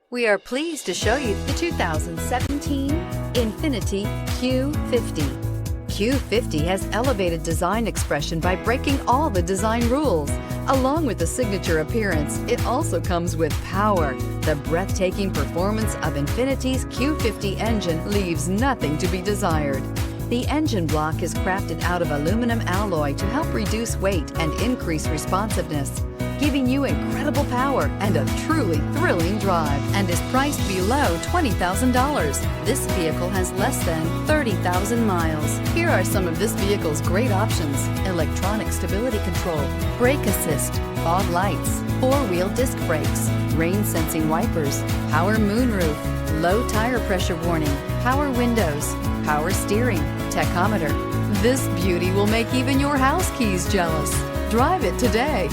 We are pleased to show you the 2017 Infiniti Q50. Q50 has elevated design expression by breaking all the design rules. Along with the signature appearance, it also comes with power. The breathtaking performance of Infiniti's Q50 engine leaves nothing to be desired. The engine block is crafted out of aluminum alloy to help reduce weight and increase responsiveness, giving you incredible power and a truly thrilling drive, and is priced below $20,000. This vehicle has less than 30,000 miles. Here are some of this vehicle's great options: electronic stability control, brake assist, fog lights, four-wheel disc brakes, rain sensing wipers, power moonroof, low tire pressure warning, power windows, power steering, tachometer. This beauty will make even your house keys jealous. Drive it today.